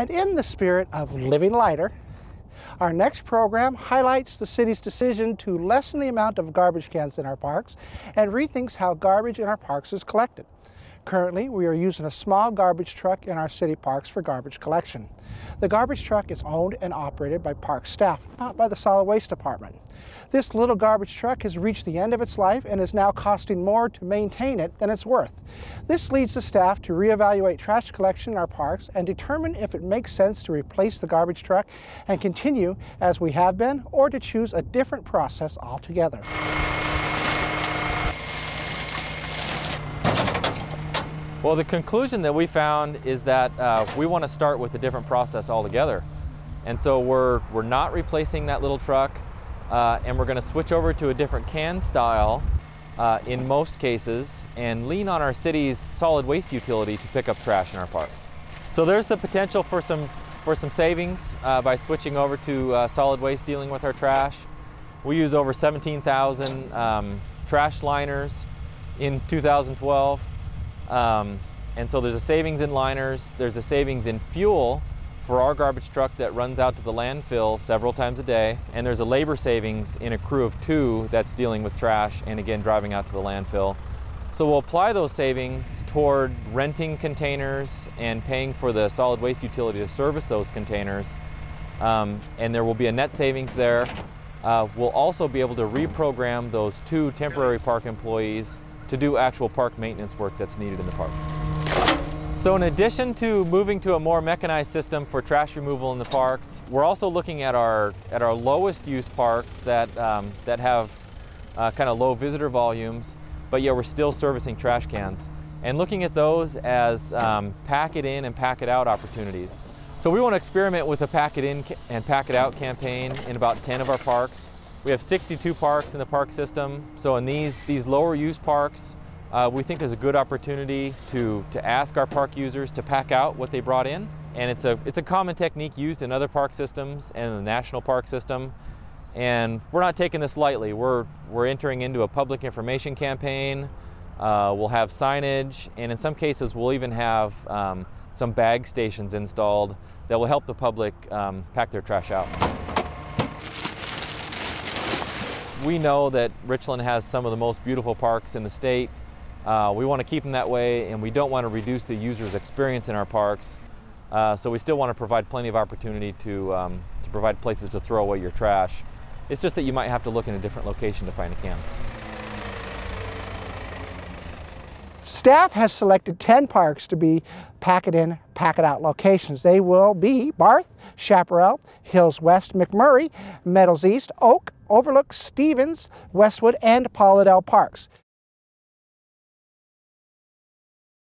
And in the spirit of living lighter, our next program highlights the city's decision to lessen the amount of garbage cans in our parks and rethinks how garbage in our parks is collected. Currently, we are using a small garbage truck in our city parks for garbage collection. The garbage truck is owned and operated by park staff, not by the solid waste department. This little garbage truck has reached the end of its life and is now costing more to maintain it than it's worth. This leads the staff to reevaluate trash collection in our parks and determine if it makes sense to replace the garbage truck and continue as we have been, or to choose a different process altogether. Well, the conclusion that we found is that we want to start with a different process altogether. And so we're not replacing that little truck, and we're going to switch over to a different can style in most cases and lean on our city's solid waste utility to pick up trash in our parks. So there's the potential for some savings by switching over to solid waste dealing with our trash. We use over 17,000 trash liners in 2012. And so there's a savings in liners, there's a savings in fuel for our garbage truck that runs out to the landfill several times a day, and there's a labor savings in a crew of 2 that's dealing with trash and again driving out to the landfill. So we'll apply those savings toward renting containers and paying for the solid waste utility to service those containers, and there will be a net savings there. We'll also be able to reprogram those 2 temporary park employees to do actual park maintenance work that's needed in the parks. So in addition to moving to a more mechanized system for trash removal in the parks, we're also looking at our lowest use parks that have kind of low visitor volumes, but yet we're still servicing trash cans, and looking at those as pack it in and pack it out opportunities. So we want to experiment with a pack it in and pack it out campaign in about 10 of our parks. We have 62 parks in the park system, so in these lower use parks, we think there's a good opportunity to ask our park users to pack out what they brought in. And it's a common technique used in other park systems and in the national park system. And we're not taking this lightly. We're entering into a public information campaign. We'll have signage, and in some cases we'll even have some bag stations installed that will help the public pack their trash out. We know that Richland has some of the most beautiful parks in the state. We want to keep them that way, and we don't want to reduce the user's experience in our parks. So we still want to provide plenty of opportunity to provide places to throw away your trash. It's just that you might have to look in a different location to find a can. Staff has selected 10 parks to be pack it in, pack it out locations. They will be Barth, Chaparral, Hills West, McMurray, Meadows East, Oak, Overlook, Stevens, Westwood, and Polladale parks.